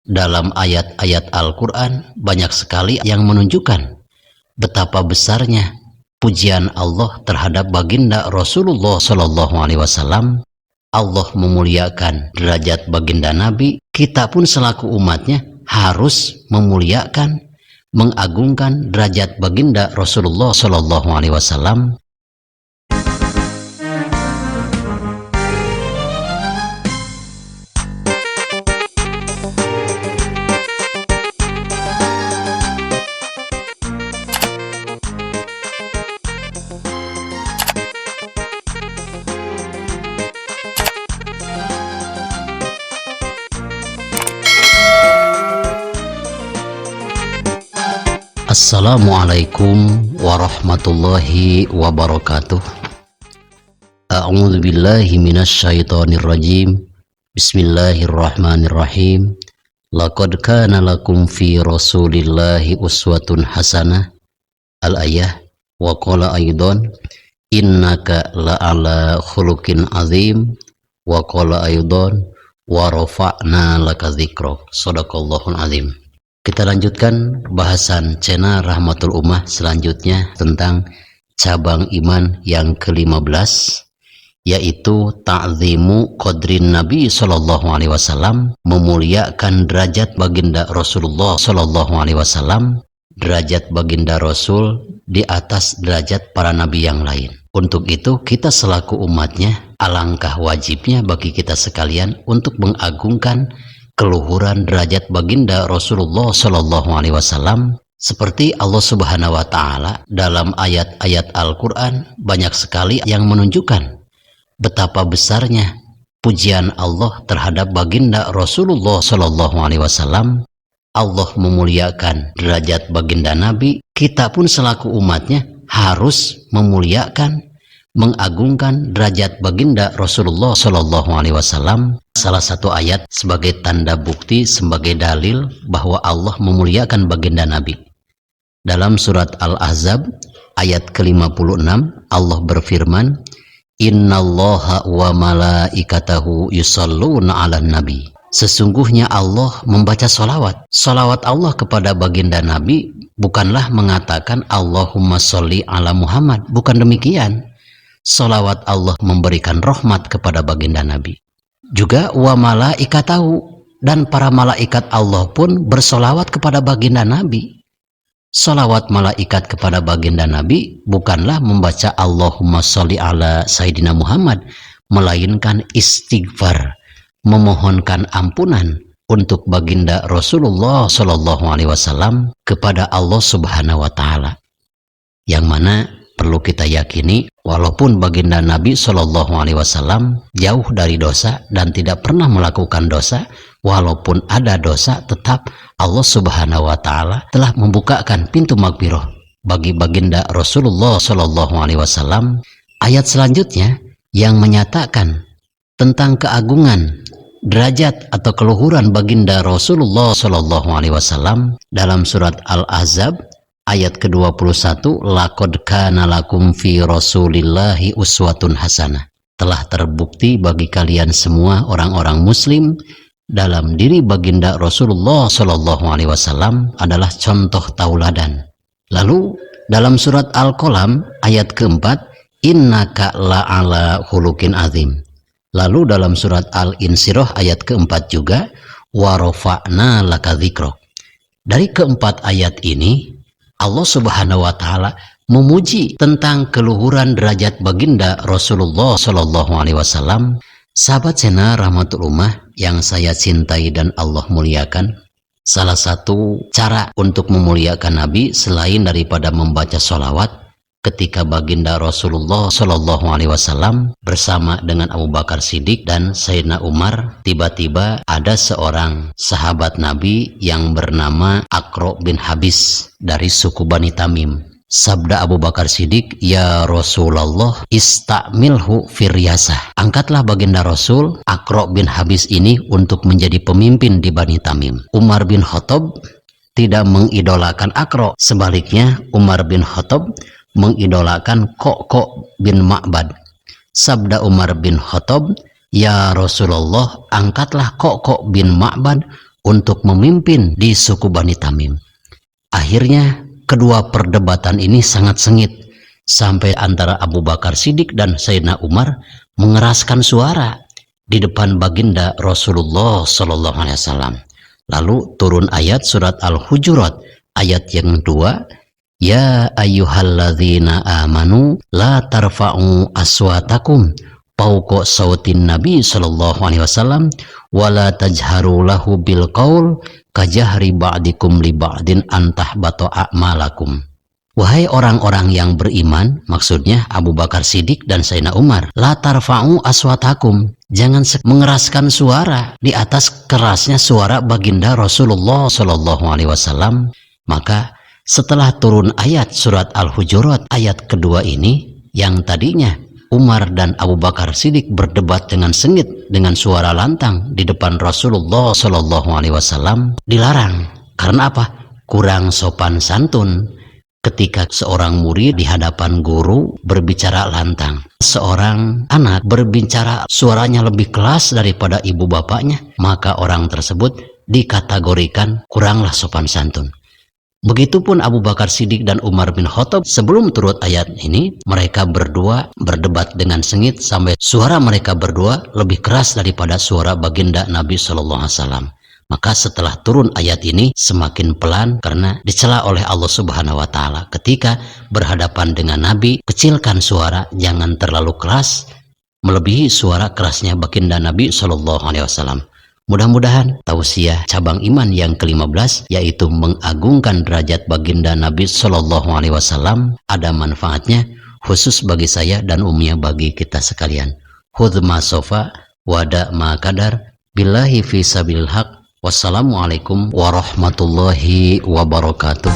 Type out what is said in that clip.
Dalam ayat-ayat Al-Quran banyak sekali yang menunjukkan betapa besarnya pujian Allah terhadap baginda Rasulullah Shallallahu Alaihi Wasallam. Allah memuliakan derajat baginda Nabi. Kita pun selaku umatnya harus memuliakan, mengagungkan derajat baginda Rasulullah Shallallahu Alaihi Wasallam. Assalamualaikum warahmatullahi wabarakatuh. A'udzu billahi minasyaitonir rajim. Bismillahirrahmanirrahim. Laqad kana lakum fi Rasulillahi uswatun hasanah. Al-ayah. Wa qala aidan innaka la'ala khuluqin azim. Wa qala aidan wa rafa'na laka dzikrak. Shadaqallahul azim. Kita lanjutkan bahasan channel Rahmatul Ummah selanjutnya tentang cabang iman yang ke-15, yaitu ta'zimu qadrin Nabi Sallallahu Alaihi Wasallam, memuliakan derajat baginda Rasulullah Sallallahu Alaihi Wasallam. Derajat baginda Rasul di atas derajat para nabi yang lain. Untuk itu kita selaku umatnya alangkah wajibnya bagi kita sekalian untuk mengagungkan keluhuran derajat baginda Rasulullah Shallallahu Alaihi Wasallam, seperti Allah Subhanahu Wa Taala dalam ayat-ayat Al-Quran banyak sekali yang menunjukkan betapa besarnya pujian Allah terhadap baginda Rasulullah Shallallahu Alaihi Wasallam. Allah memuliakan derajat baginda Nabi. Kita pun selaku umatnya harus memuliakan, mengagungkan derajat baginda Rasulullah Shallallahu Alaihi Wasallam. Salah satu ayat sebagai tanda bukti, sebagai dalil bahwa Allah memuliakan baginda Nabi. Dalam surat Al-Ahzab ayat ke-56 Allah berfirman, Innallaha wa malaikatahu yusalluna 'alan nabi. Sesungguhnya Allah membaca salawat. Salawat Allah kepada baginda Nabi bukanlah mengatakan Allahumma sholli ala Muhammad. Bukan demikian. Salawat Allah memberikan rahmat kepada baginda Nabi. Juga wa malaikatahu, dan para malaikat Allah pun bersolawat kepada baginda Nabi. Salawat malaikat kepada baginda Nabi bukanlah membaca Allahumma sholli ala Sayyidina Muhammad, melainkan istighfar, memohonkan ampunan untuk baginda Rasulullah Shallallahu Alaihi Wasallam kepada Allah Subhanahu Wa Taala. Yang mana perlu kita yakini, walaupun baginda Nabi Shallallahu Alaihi Wasallam jauh dari dosa dan tidak pernah melakukan dosa, walaupun ada dosa, tetap Allah Subhanahu Wa Taala telah membukakan pintu maghfirah bagi baginda Rasulullah Shallallahu Alaihi Wasallam. Ayat selanjutnya yang menyatakan tentang keagungan derajat atau keluhuran baginda Rasulullah Shallallahu Alaihi Wasallam dalam surat Al-Ahzab ayat ke-21, laqad kana lakum fi Rasulillahi uswatun hasanah. Telah terbukti bagi kalian semua orang-orang muslim dalam diri baginda Rasulullah Shallallahu Alaihi Wasallam adalah contoh tauladan. Lalu dalam surat Al-Qalam ayat keempat, innaka la'ala khuluqin azim. Lalu dalam surat Al-Insyirah ayat keempat juga, wa rafa'na laka dzikrak. Dari keempat ayat ini Allah Subhanahu Wa Taala memuji tentang keluhuran derajat baginda Rasulullah Shallallahu Alaihi Wasallam. Sahabat channel Rahmatul Ummah yang saya cintai dan Allah muliakan, salah satu cara untuk memuliakan Nabi selain daripada membaca sholawat, ketika baginda Rasulullah Shallallahu Alaihi Wasallam bersama dengan Abu Bakar Siddiq dan Sayyidina Umar, tiba-tiba ada seorang sahabat Nabi yang bernama Aqra bin Habis dari suku Bani Tamim. Sabda Abu Bakar Siddiq, ya Rasulullah, istamilhu firyasah. Angkatlah baginda Rasul Aqra bin Habis ini untuk menjadi pemimpin di Bani Tamim. Umar bin Khattab tidak mengidolakan Aqra, sebaliknya Umar bin Khattab mengidolakan Kok bin Ma'bad. Sabda Umar bin Khattab, ya Rasulullah, angkatlah Kok bin Ma'bad untuk memimpin di suku Bani Tamim. Akhirnya kedua perdebatan ini sangat sengit sampai antara Abu Bakar Siddiq dan Sayyidina Umar mengeraskan suara di depan baginda Rasulullah Shallallahu Alaihi Wasallam. Lalu turun ayat surat Al-Hujurat ayat yang kedua, ya ayyuhalladzina amanu la tarfa'u aswatakum fawqa sautin nabi sallallahu alaihi wasallam wala tajharu lahu bil qaul kajahri ba'dikum li ba'din antahbata a'malakum. Wahai orang-orang yang beriman, maksudnya Abu Bakar Siddiq dan Sayyidina Umar, la tarfa'u aswatakum, jangan mengeraskan suara di atas kerasnya suara baginda Rasulullah sallallahu alaihi wasallam. Maka setelah turun ayat surat Al-Hujurat ayat kedua ini, yang tadinya Umar dan Abu Bakar Siddiq berdebat dengan sengit dengan suara lantang di depan Rasulullah Shallallahu Alaihi Wasallam, dilarang. Karena apa? Kurang sopan santun ketika seorang murid di hadapan guru berbicara lantang. Seorang anak berbicara suaranya lebih keras daripada ibu bapaknya, maka orang tersebut dikategorikan kuranglah sopan santun. Begitupun Abu Bakar Siddiq dan Umar bin Khattab, sebelum turun ayat ini, mereka berdua berdebat dengan sengit sampai suara mereka berdua lebih keras daripada suara baginda Nabi Shallallahu Alaihi Wasallam. Maka setelah turun ayat ini semakin pelan karena dicela oleh Allah Subhanahu Wa Taala. Ketika berhadapan dengan Nabi, kecilkan suara, jangan terlalu keras melebihi suara kerasnya baginda Nabi Shallallahu Alaihi Wasallam. Mudah-mudahan tausiah cabang iman yang ke-15, yaitu mengagungkan derajat baginda Nabi Shallallahu Alaihi Wasallam, ada manfaatnya khusus bagi saya dan umumnya bagi kita sekalian. Khudh ma sofa wada ma kadar billahi fi sabilil haq. Wassalamualaikum warahmatullahi wabarakatuh.